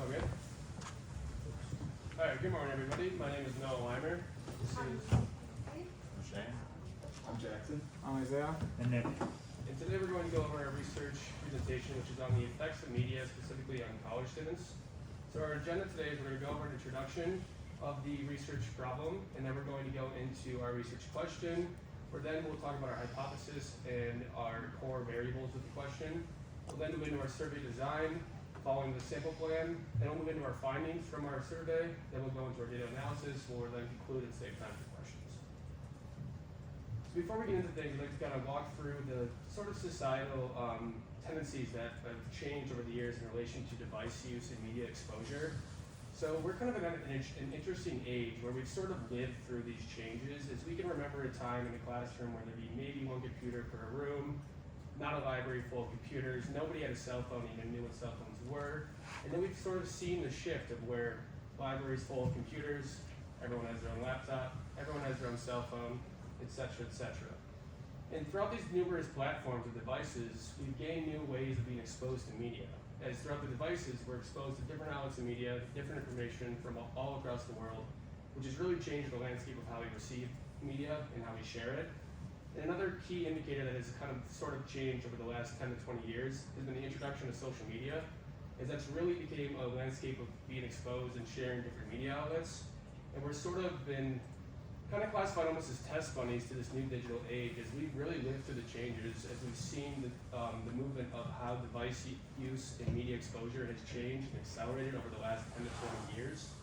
Okay. All right, good morning, everybody. My name is Noah Weimer. I'm Shane. I'm Jackson. I'm Isaiah. And Nick. And today we're going to go over our research presentation, which is on the effects of media, specifically on college students. So our agenda today is we're going to go over an introduction of the research problem, and then we're going to go into our research question, where then we'll talk about our hypothesis and our core variables of the question. We'll then move into our survey design, following the sample plan, then we'll move into our findings from our survey, then we'll go into our data analysis, where we'll then conclude and save time for questions. So before we get into things, I'd like to kind of walk through the sort of societal tendencies that have changed over the years in relation to device use and media exposure. So we're kind of in an interesting age where we've sort of lived through these changes, as we can remember a time in the classroom where there'd be maybe one computer per room, not a library full of computers, nobody had a cell phone, even knew what cell phones were. And then we've sort of seen the shift of where libraries full of computers, everyone has their own laptop, everyone has their own cell phone, etc., etc. And throughout these numerous platforms and devices, we've gained new ways of being exposed to media. As throughout the devices, we're exposed to different outlets of media, different information from all across the world, which has really changed the landscape of how we receive media and how we share it. And another key indicator that has kind of sort of changed over the last 10 to 20 years has been the introduction of social media, as that's really became a landscape of being exposed and sharing different media outlets. And we're sort of been kind of classified almost as test bunnies to this new digital age, as we've really lived through the changes, as we've seen the movement of how device use and media exposure has changed and accelerated over the last 10 to 20 years,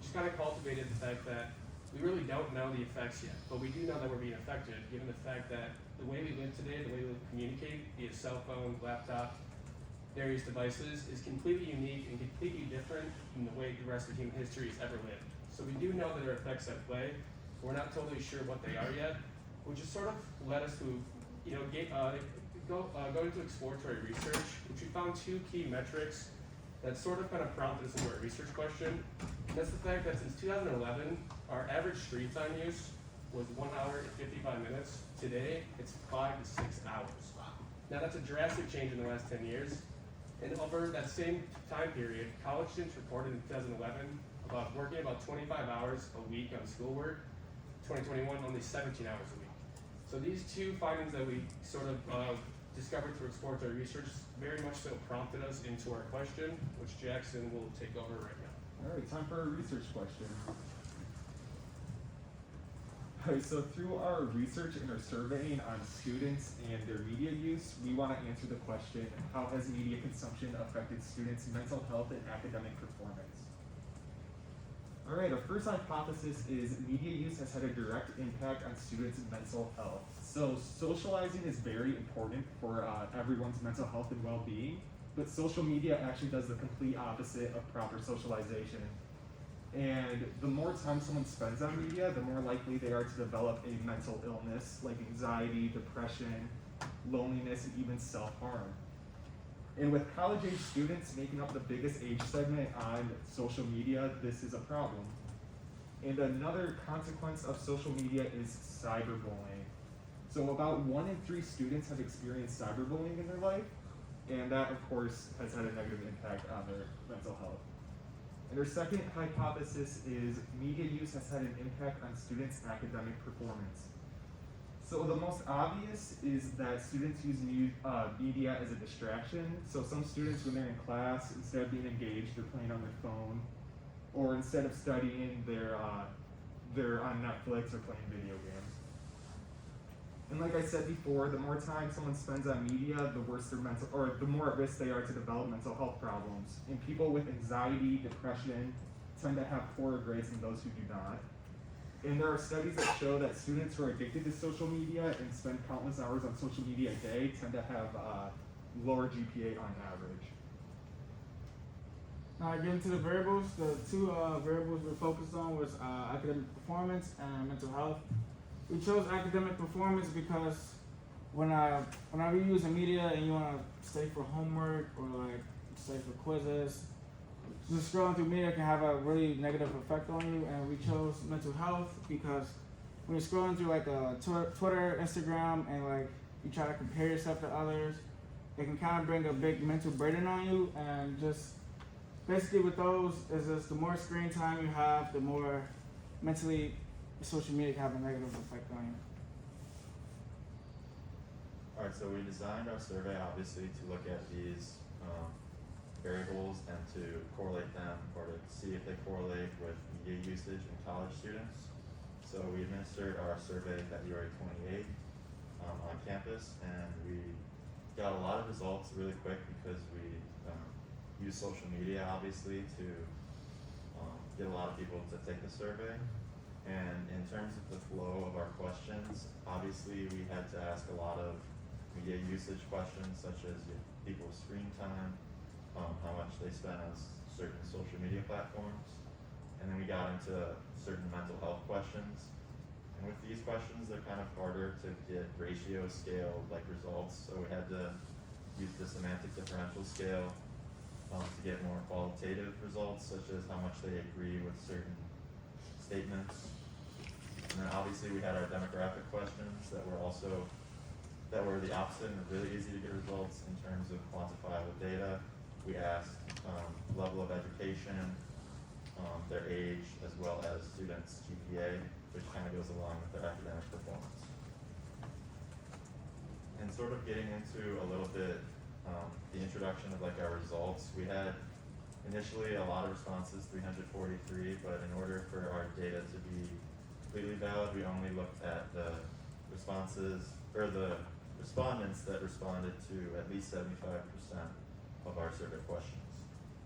which has kind of cultivated the fact that we really don't know the effects yet, but we do know that we're being affected, given the fact that the way we live today, the way we communicate via cell phone, laptop, various devices, is completely unique and completely different from the way the rest of human history has ever lived. So we do know that there are effects at play. We're not totally sure what they are yet, which has sort of led us to, go into exploratory research, which we found two key metrics that sort of kind of prompted us into our research question. And that's the fact that since 2011, our average screen time use was 1 hour and 55 minutes. Today, it's 5 to 6 hours. Now that's a drastic change in the last 10 years. And over that same time period, college students reported in 2011 about working about 25 hours a week on schoolwork. 2021, only 17 hours a week. So these two findings that we sort of discovered through exploratory research very much so prompted us into our question, which Jackson will take over right now. All right, time for our research question. All right, so through our research and our surveying on students and their media use, we want to answer the question, how has media consumption affected students' mental health and academic performance? All right, our first hypothesis is media use has had a direct impact on students' mental health. So socializing is very important for everyone's mental health and well-being, but social media actually does the complete opposite of proper socialization. And the more time someone spends on media, the more likely they are to develop a mental illness like anxiety, depression, loneliness, and even self-harm. And with college-age students making up the biggest age segment on social media, this is a problem. And another consequence of social media is cyberbullying. So about 1 in 3 students have experienced cyberbullying in their life, and that, of course, has had a negative impact on their mental health. And our second hypothesis is media use has had an impact on students' academic performance. So the most obvious is that students use media as a distraction. So some students, when they're in class, instead of being engaged, they're playing on their phone, or instead of studying, they're on Netflix or playing video games. And like I said before, the more time someone spends on media, the worse their the more at risk they are to develop mental health problems. And people with anxiety, depression, tend to have poorer grades than those who do not. And there are studies that show that students who are addicted to social media and spend countless hours on social media a day tend to have lower GPA on average. Now getting into the variables, the two variables we're focused on was academic performance and mental health. We chose academic performance because whenever you're using media and you want to study for homework or like study for quizzes, just scrolling through media can have a really negative effect on you, and we chose mental health because when you're scrolling through like Twitter, Instagram, and like you try to compare yourself to others, it can kind of bring a big mental burden on you, and just basically with those is just the more screen time you have, the more mentally social media can have a negative effect on you. Alright, so we designed our survey obviously to look at these variables and to correlate them or to see if they correlate with media usage in college students. So we administered our survey February 28th on campus, and we got a lot of results really quick because we use social media obviously to get a lot of people to take the survey. And in terms of the flow of our questions, obviously we had to ask a lot of media usage questions such as people's screen time, how much they spend on certain social media platforms, and then we got into certain mental health questions. And with these questions, they're kind of harder to get ratio scale like results, so we had to use the semantic differential scale to get more qualitative results, such as how much they agree with certain statements. And then obviously we had our demographic questions that were the opposite and really easy to get results in terms of quantifiable data. We asked level of education, their age, as well as students' GPA, which kind of goes along with their academic performance. And sort of getting into a little bit the introduction of like our results, we had initially a lot of responses, 343, but in order for our data to be completely valid, we only looked at the responses, or the respondents that responded to at least 75% of our survey questions,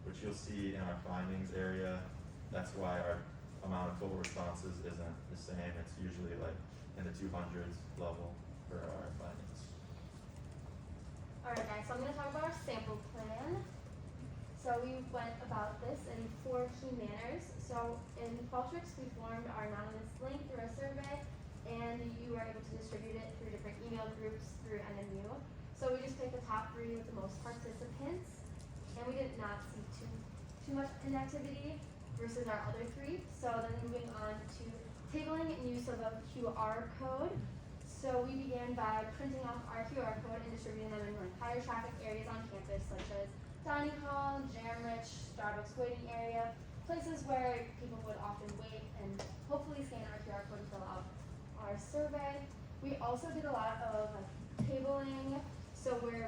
which you'll see in our findings area. That's why our amount of total responses isn't the same. It's usually like in the 200s level for our findings. Alright guys, so I'm going to talk about our sample plan. So we went about this in 4 key manners. So in Qualtrics, we formed our anonymous link through our survey, and you were able to distribute it through different email groups through NMU. So we just picked the top 3 with the most participants, and we did not see too much inactivity versus our other 3. So then moving on to tabling and use of a QR code. So we began by printing off our QR code and distributing them in like higher traffic areas on campus, such as dining hall, jam-rich, Starbucks waiting area, places where people would often wait and hopefully scan our QR code and fill out our survey. We also did a lot of like tabling. So we're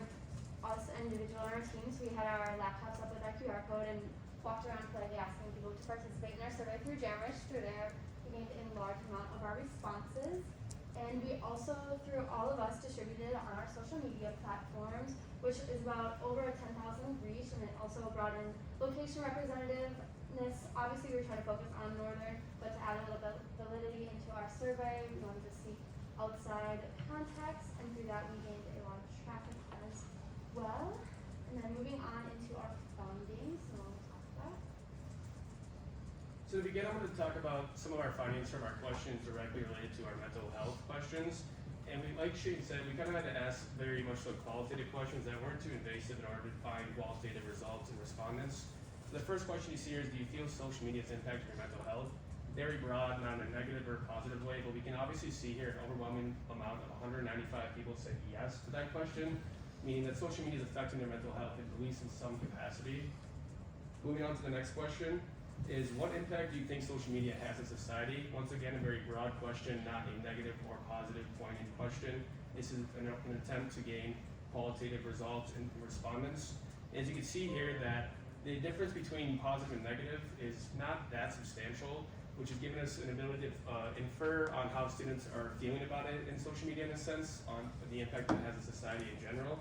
us individual on our teams. We had our laptops up with our QR code and walked around politely asking people to participate in our survey through Jamrish. Through there, we gained a large amount of our responses. And we also, through all of us, distributed on our social media platforms, which is about over 10,000 reach, and it also brought in location representativeness. Obviously, we were trying to focus on Northern, but to add a little bit validity into our survey, we wanted to see outside context, and through that, we gained a lot of traffic as well. And then moving on into our findings, so we'll talk about. So to begin, I'm going to talk about some of our findings from our questions directly related to our mental health questions. And like Shane said, we kind of had to ask very much so qualitative questions that weren't too invasive in order to find qualitative results in respondents. So the first question you see here is, do you feel social media has impacted your mental health? Very broad, not in a negative or positive way, but we can obviously see here an overwhelming amount of 195 people said yes to that question, meaning that social media is affecting their mental health at least in some capacity. Moving on to the next question is, what impact do you think social media has in society? Once again, a very broad question, not a negative or positive pointing question. This is an attempt to gain qualitative results in respondents. As you can see here, that the difference between positive and negative is not that substantial, which has given us an ability to infer on how students are feeling about it in social media in a sense, on the impact it has in society in general.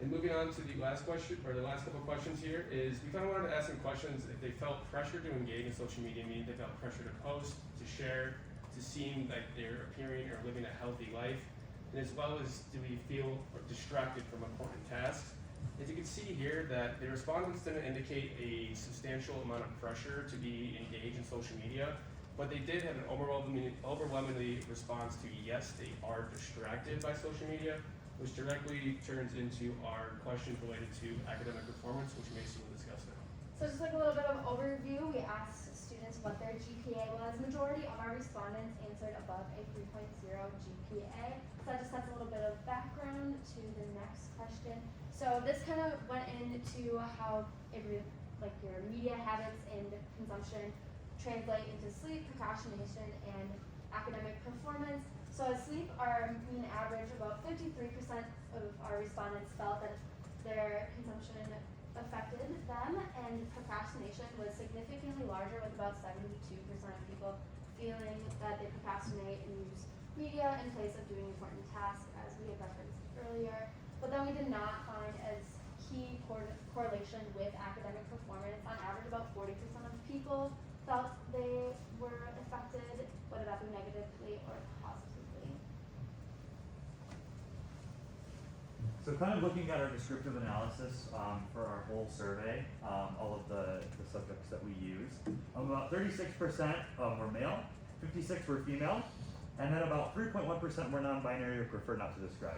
And moving on to the last question, or the last couple of questions here, is we kind of wanted to ask some questions if they felt pressure to engage in social media, meaning they felt pressure to post, to share, to seem like they're appearing or living a healthy life, and as well as do we feel distracted from important tasks. As you can see here, that the respondents didn't indicate a substantial amount of pressure to be engaged in social media, but they did have an overwhelmingly response to yes, they are distracted by social media, which directly turns into our questions related to academic performance, which Mason will discuss now. So just like a little bit of overview, we asked students what their GPA was. Majority of our respondents answered above a 3.0 GPA. So that just sets a little bit of background to the next question. So this kind of went into how like your media habits and consumption translate into sleep, procrastination, and academic performance. So as sleep, our mean average, about 53% of our respondents felt that their consumption affected them, and procrastination was significantly larger, with about 72% of people feeling that they procrastinate and use media in place of doing important tasks, as we had referenced earlier. But then we did not find as key correlation with academic performance. On average, about 40% of people felt they were affected, whether that be negatively or positively. So kind of looking at our descriptive analysis for our whole survey, all of the subjects that we used, about 36% were male, 56% were female, and then about 3.1% were non-binary or prefer not to describe.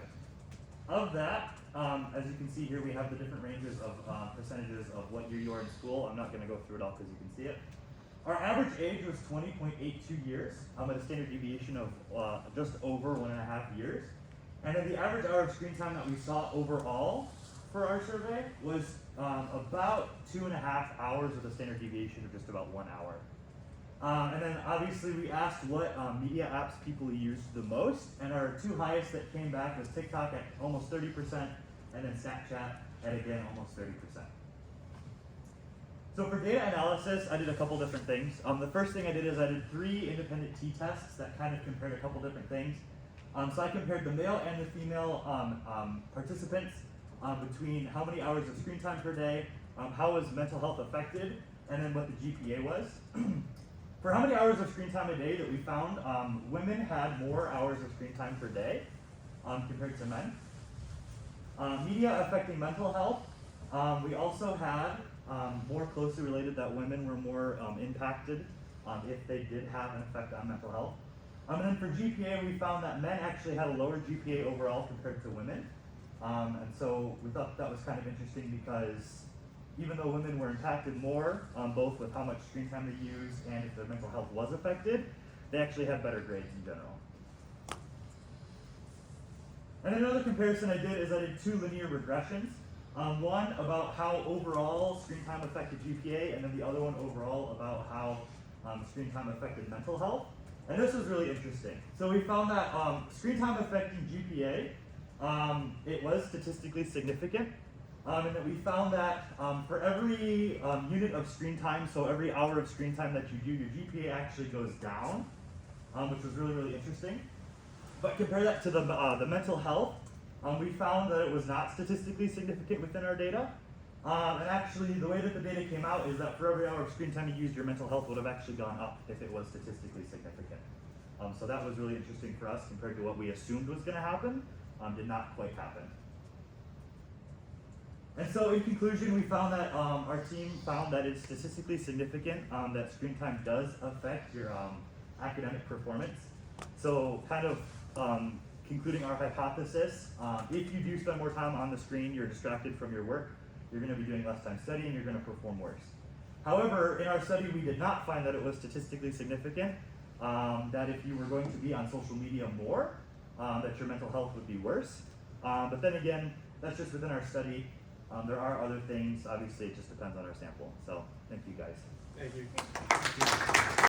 Of that, as you can see here, we have the different ranges of percentages of what year you are in school. I'm not going to go through it all because you can see it. Our average age was 20.82 years, at a standard deviation of just over 1.5 years. And then the average hour of screen time that we saw overall for our survey was about 2.5 hours with a standard deviation of just about 1 hour. And then obviously we asked what media apps people used the most, and our two highest that came back was TikTok at almost 30%, and then Snapchat at again almost 30%. So for data analysis, I did a couple different things. The first thing I did is I did 3 independent t-tests that kind of compared a couple different things. So I compared the male and the female participants between how many hours of screen time per day, how was mental health affected, and then what the GPA was. For how many hours of screen time a day that we found, women had more hours of screen time per day compared to men. Media affecting mental health, we also had more closely related that women were more impacted if they did have an effect on mental health. And then for GPA, we found that men actually had a lower GPA overall compared to women. And so we thought that was kind of interesting because even though women were impacted more, both with how much screen time they used and if their mental health was affected, they actually had better grades in general. And another comparison I did is I did 2 linear regressions. One about how overall screen time affected GPA, and then the other one overall about how screen time affected mental health. And this was really interesting. So we found that screen time affecting GPA, it was statistically significant. And that we found that for every unit of screen time, so every hour of screen time that you do, your GPA actually goes down, which was really, really interesting. But compare that to the mental health, we found that it was not statistically significant within our data. And actually, the way that the data came out is that for every hour of screen time you used, your mental health would have actually gone up if it was statistically significant. So that was really interesting for us compared to what we assumed was going to happen. Did not quite happen. And so in conclusion, we found that our team found that it's statistically significant that screen time does affect your academic performance. So kind of concluding our hypothesis, if you do spend more time on the screen, you're distracted from your work, you're going to be doing less time studying, you're going to perform worse. However, in our study, we did not find that it was statistically significant that if you were going to be on social media more, that your mental health would be worse. But then again, that's just within our study. There are other things, obviously it just depends on our sample. So thank you guys. Thank you.